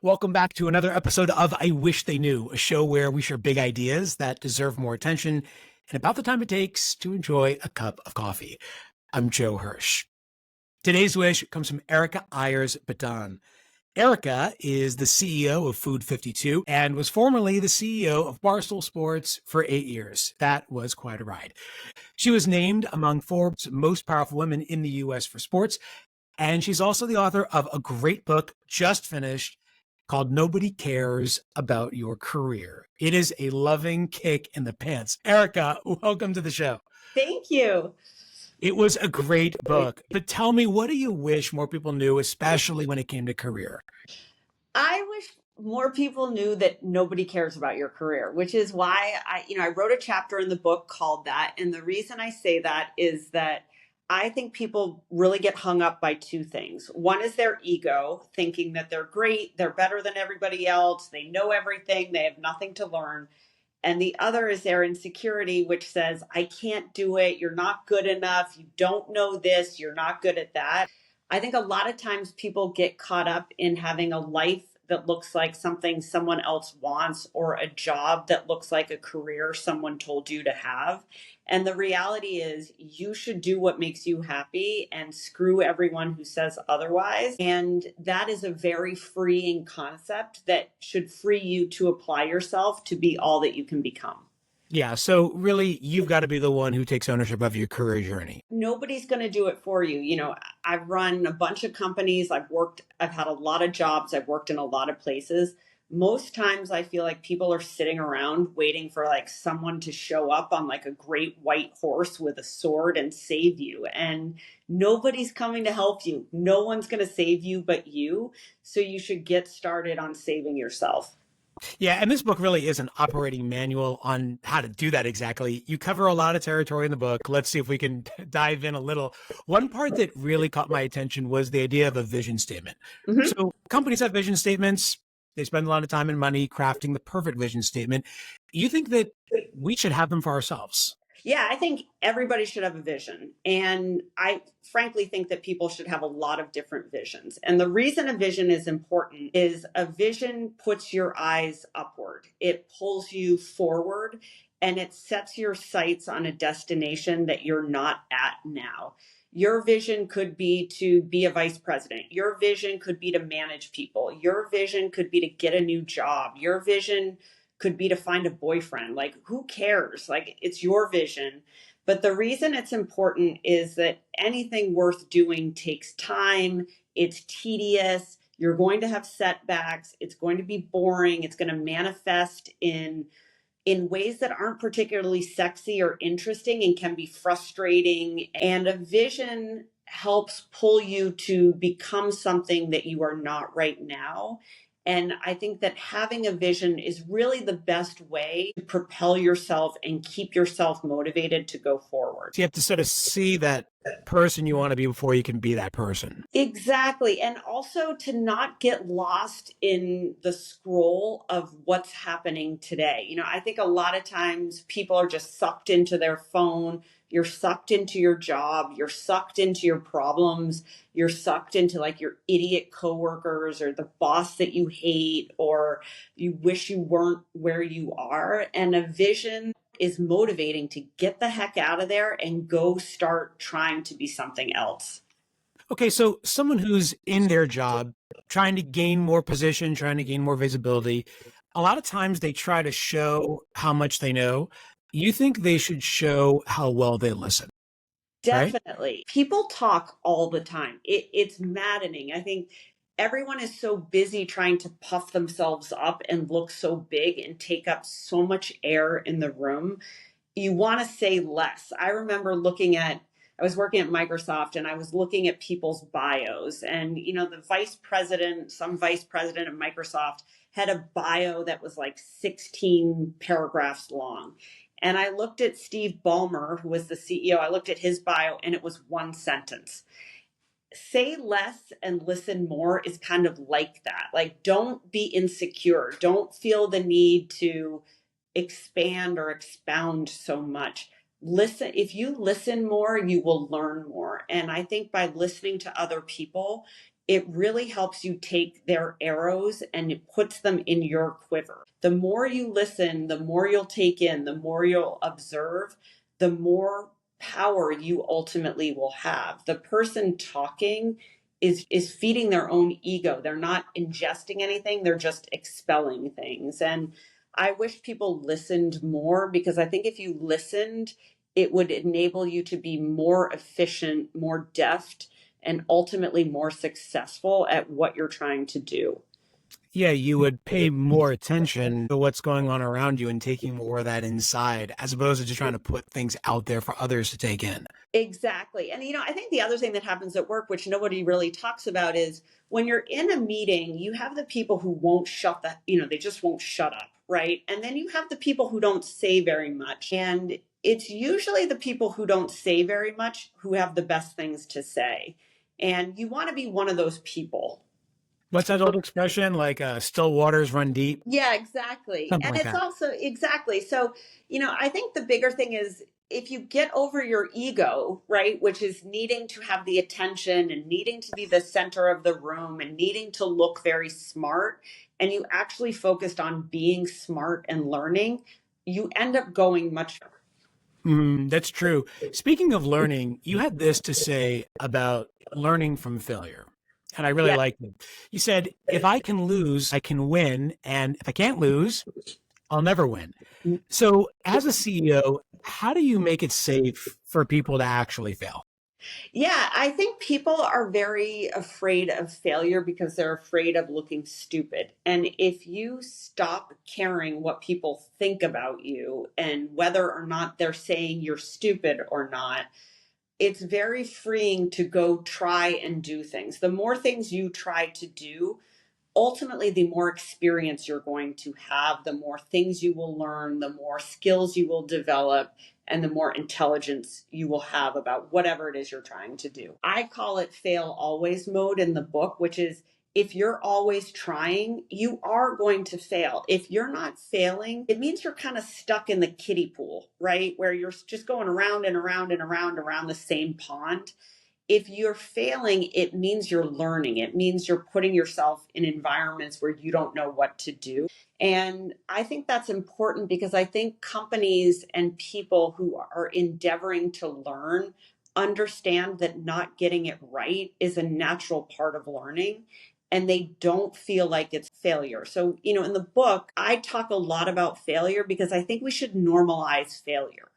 Welcome back to another episode of I Wish They Knew, a show where we share big ideas that deserve more attention and about the time it takes to enjoy a cup of coffee. I'm Joe Hirsch. Today's wish comes from Erika Ayers Badan. Erika is the CEO of Food 52 and was formerly the CEO of Barstool Sports for 8 years. That was quite a ride. She was named among Forbes' most powerful women in the U.S. for sports, and she's also the author of a great book just finished called Nobody Cares About Your Career. It is a loving kick in the pants. Erika, welcome to the show. Thank you. It was a great book, but tell me, what do you wish more people knew, especially when it came to career? I wish more people knew that nobody cares about your career, which is why I wrote a chapter in the book called that. And the reason I say that is that I think people really get hung up by two things. One is their ego, thinking that they're great, they're better than everybody else, they know everything, they have nothing to learn. And the other is their insecurity, which says, I can't do it. You're not good enough. You don't know this. You're not good at that. I think a lot of times people get caught up in having a life that looks like something someone else wants or a job that looks like a career someone told you to have. And the reality is, you should do what makes you happy and screw everyone who says otherwise. And that is a very freeing concept that should free you to apply yourself to be all that you can become. Yeah, so really, you've got to be the one who takes ownership of your career journey. Nobody's going to do it for you. I've run a bunch of companies. I've had a lot of jobs. I've worked in a lot of places. Most times I feel like people are sitting around waiting for like someone to show up on like a great white horse with a sword and save you. And nobody's coming to help you. No one's going to save you but you. So you should get started on saving yourself. Yeah, and this book really is an operating manual on how to do that exactly. You cover a lot of territory in the book. Let's see if we can dive in a little. One part that really caught my attention was the idea of a vision statement. Mhm. So companies have vision statements. They spend a lot of time and money crafting the perfect vision statement. You think that we should have them for ourselves? Yeah, I think everybody should have a vision. And I frankly think that people should have a lot of different visions. And the reason a vision is important is a vision puts your eyes upward, it pulls you forward, and it sets your sights on a destination that you're not at now. Your vision could be to be a vice president. Your vision could be to manage people. Your vision could be to get a new job. Your vision could be to find a boyfriend. Like, who cares? Like, it's your vision. But the reason it's important is that anything worth doing takes time, it's tedious, you're going to have setbacks, it's going to be boring, it's going to manifest in ways that aren't particularly sexy or interesting and can be frustrating. And a vision helps pull you to become something that you are not right now. And I think that having a vision is really the best way to propel yourself and keep yourself motivated to go forward. So you have to sort of see that person you want to be before you can be that person. Exactly. And also to not get lost in the scroll of what's happening today. I think a lot of times people are just sucked into their phone. You're sucked into your job. You're sucked into your problems. You're sucked into like your idiot coworkers or the boss that you hate or you wish you weren't where you are. And a vision is motivating to get the heck out of there and go start trying to be something else. Okay, so someone who's in their job, trying to gain more position, trying to gain more visibility, a lot of times they try to show how much they know. You think they should show how well they listen, right? Definitely. People talk all the time. It's maddening. I think everyone is so busy trying to puff themselves up and look so big and take up so much air in the room. You want to say less. I was working at Microsoft and I was looking at people's bios and some vice president of Microsoft had a bio that was like 16 paragraphs long. And I looked at Steve Ballmer, who was the CEO. I looked at his bio and it was one sentence. Say less and listen more is kind of like that. Like, don't be insecure. Don't feel the need to expand or expound so much. Listen, if you listen more, you will learn more. And I think by listening to other people, it really helps you take their arrows and it puts them in your quiver. The more you listen, the more you'll take in, the more you'll observe, the more power you ultimately will have. The person talking is feeding their own ego. They're not ingesting anything, they're just expelling things. And I wish people listened more, because I think if you listened, it would enable you to be more efficient, more deft, and ultimately more successful at what you're trying to do. Yeah, you would pay more attention to what's going on around you and taking more of that inside, as opposed to just trying to put things out there for others to take in. Exactly. And I think the other thing that happens at work, which nobody really talks about, is when you're in a meeting, you have the people who won't shut they just won't shut up, right? And then you have the people who don't say very much. And it's usually the people who don't say very much who have the best things to say. And you want to be one of those people. What's that old expression? Like, still waters run deep? Yeah, exactly. Something And like it's that. also exactly. So, I think the bigger thing is if you get over your ego, right, which is needing to have the attention and needing to be the center of the room and needing to look very smart, and you actually focused on being smart and learning, you end up going much. That's true. Speaking of learning, you had this to say about learning from failure. And I really Yeah. liked it. You said, if I can lose, I can win. And if I can't lose, I'll never win. So, as a CEO, how do you make it safe for people to actually fail? Yeah, I think people are very afraid of failure because they're afraid of looking stupid. And if you stop caring what people think about you and whether or not they're saying you're stupid or not, it's very freeing to go try and do things. The more things you try to do, ultimately, the more experience you're going to have, the more things you will learn, the more skills you will develop, and the more intelligence you will have about whatever it is you're trying to do. I call it fail always mode in the book, which is if you're always trying, you are going to fail. If you're not failing, it means you're kind of stuck in the kiddie pool, right? Where you're just going around and around and around the same pond. If you're failing, it means you're learning. It means you're putting yourself in environments where you don't know what to do. And I think that's important because I think companies and people who are endeavoring to learn understand that not getting it right is a natural part of learning, and they don't feel like it's failure. So, in the book, I talk a lot about failure because I think we should normalize failure.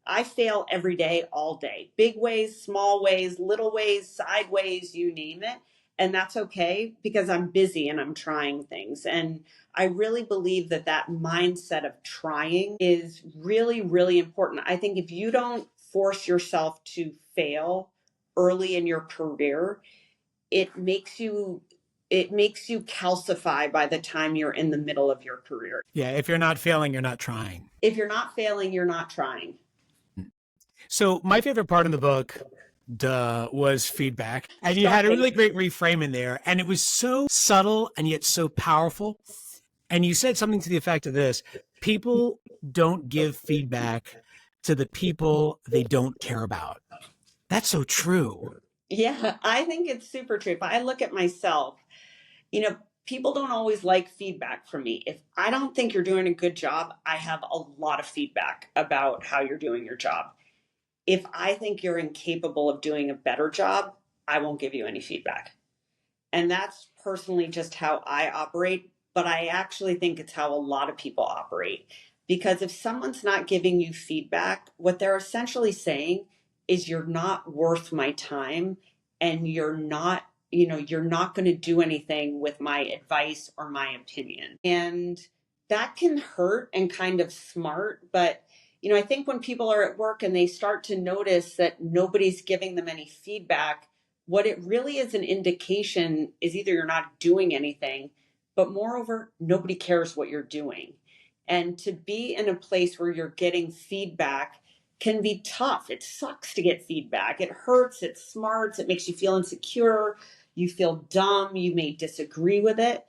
I fail every day, all day. Big ways, small ways, little ways, sideways, you name it. And that's okay because I'm busy and I'm trying things. And I really believe that mindset of trying is really, really important. I think if you don't force yourself to fail early in your career, it makes you calcify by the time you're in the middle of your career. Yeah, if you're not failing, you're not trying. If you're not failing, you're not trying. So, my favorite part of the book, duh, was feedback. And you had a really great reframe in there. And it was so subtle and yet so powerful. And you said something to the effect of this: people don't give feedback to the people they don't care about. That's so true. Yeah, I think it's super true. If I look at myself, people don't always like feedback from me. If I don't think you're doing a good job, I have a lot of feedback about how you're doing your job. If I think you're incapable of doing a better job, I won't give you any feedback. And that's personally just how I operate. But I actually think it's how a lot of people operate. Because if someone's not giving you feedback, what they're essentially saying is you're not worth my time and you're not going to do anything with my advice or my opinion. And that can hurt and kind of smart, but I think when people are at work and they start to notice that nobody's giving them any feedback, what it really is an indication is either you're not doing anything, but moreover, nobody cares what you're doing. And to be in a place where you're getting feedback can be tough. It sucks to get feedback. It hurts, it smarts, it makes you feel insecure, you feel dumb, you may disagree with it.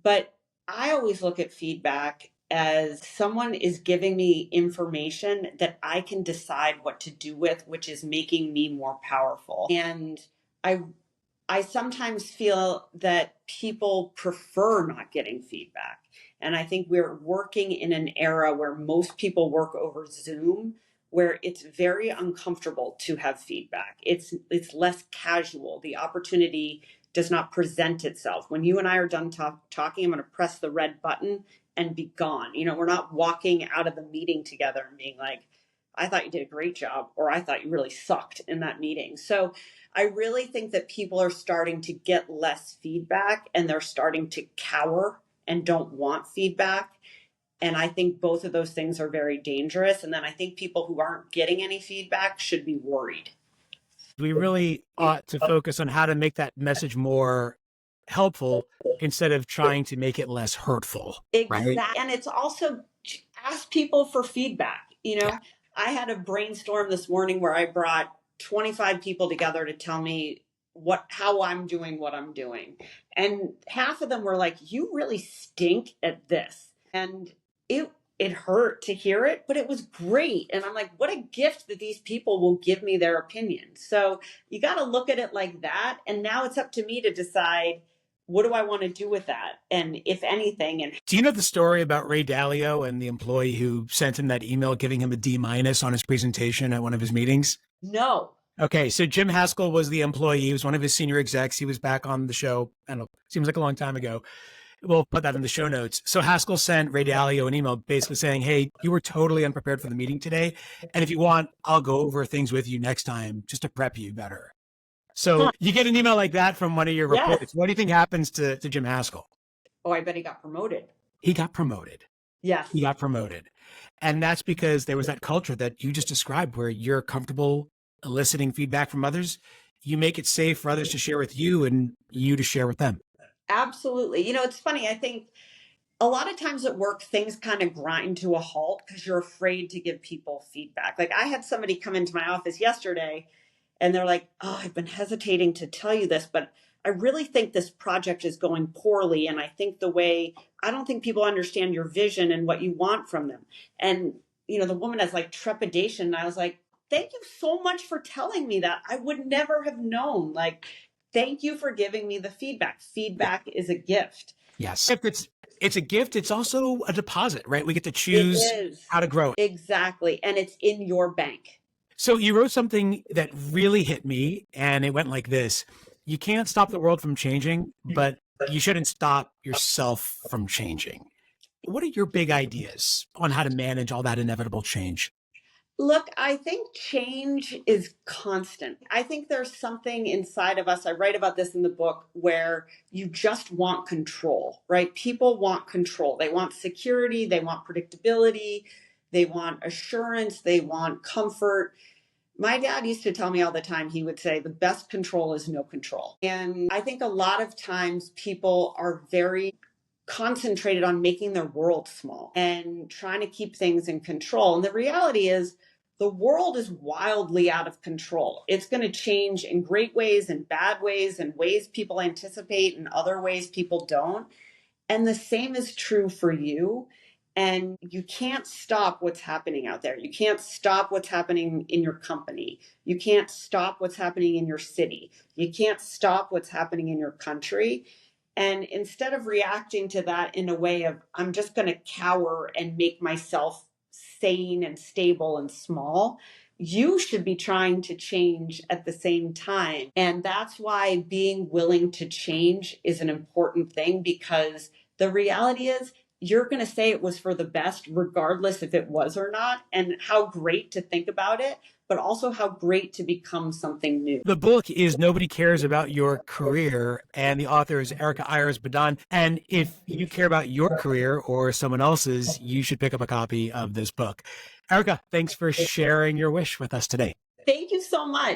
But I always look at feedback as someone is giving me information that I can decide what to do with, which is making me more powerful. And I I sometimes feel that people prefer not getting feedback. And I think we're working in an era where most people work over Zoom, where it's very uncomfortable to have feedback. It's less casual. The opportunity does not present itself. When you and I are done talking, I'm going to press the red button and be gone. We're not walking out of the meeting together and being like, I thought you did a great job, or I thought you really sucked in that meeting. So I really think that people are starting to get less feedback, and they're starting to cower and don't want feedback. And I think both of those things are very dangerous. And then I think people who aren't getting any feedback should be worried. We really ought to focus on how to make that message more helpful instead of trying to make it less hurtful. Exactly. Right? And it's also ask people for feedback. Yeah. I had a brainstorm this morning where I brought 25 people together to tell me how I'm doing what I'm doing. And half of them were like, "You really stink at this." And it hurt to hear it, but it was great. And I'm like, what a gift that these people will give me their opinion. So you got to look at it like that. And now it's up to me to decide, what do I want to do with that? And if anything. And do you know the story about Ray Dalio and the employee who sent him that email giving him a D- on his presentation at one of his meetings? No. Okay, so Jim Haskell was the employee. He was one of his senior execs. He was back on the show. I don't know, seems like a long time ago. We'll put that in the show notes. So Haskell sent Ray Dalio an email basically saying, hey, you were totally unprepared for the meeting today. And if you want, I'll go over things with you next time just to prep you better. So you get an email like that from one of your reports. Yes. What do you think happens to Jim Haskell? Oh, I bet he got promoted. He got promoted. Yes. He got promoted. And that's because there was that culture that you just described where you're comfortable eliciting feedback from others. You make it safe for others to share with you and you to share with them. Absolutely. It's funny. I think a lot of times at work, things kind of grind to a halt because you're afraid to give people feedback. Like I had somebody come into my office yesterday and they're like, oh, I've been hesitating to tell you this, but I really think this project is going poorly. And I think I don't think people understand your vision and what you want from them. And, the woman has like trepidation. And I was like, thank you so much for telling me that. I would never have known. Like, thank you for giving me the feedback. Feedback is a gift. Yes. If it's a gift, it's also a deposit, right? We get to choose how to grow it. Exactly. And it's in your bank. So you wrote something that really hit me, and it went like this. You can't stop the world from changing, but you shouldn't stop yourself from changing. What are your big ideas on how to manage all that inevitable change? Look, I think change is constant. I think there's something inside of us. I write about this in the book where you just want control, right? People want control. They want security. They want predictability. They want assurance. They want comfort. My dad used to tell me all the time, he would say, the best control is no control. And I think a lot of times people are very concentrated on making their world small and trying to keep things in control. And the reality is, the world is wildly out of control. It's going to change in great ways and bad ways and ways people anticipate and other ways people don't. And the same is true for you. And you can't stop what's happening out there. You can't stop what's happening in your company. You can't stop what's happening in your city. You can't stop what's happening in your country. And instead of reacting to that in a way of, I'm just going to cower and make myself sane and stable and small, you should be trying to change at the same time. And that's why being willing to change is an important thing, because the reality is, you're going to say it was for the best, regardless if it was or not. And how great to think about it, but also how great to become something new. The book is Nobody Cares About Your Career, and the author is Erika Ayers Badan. And if you care about your career or someone else's, you should pick up a copy of this book. Erika, thanks for sharing your wish with us today. Thank you so much.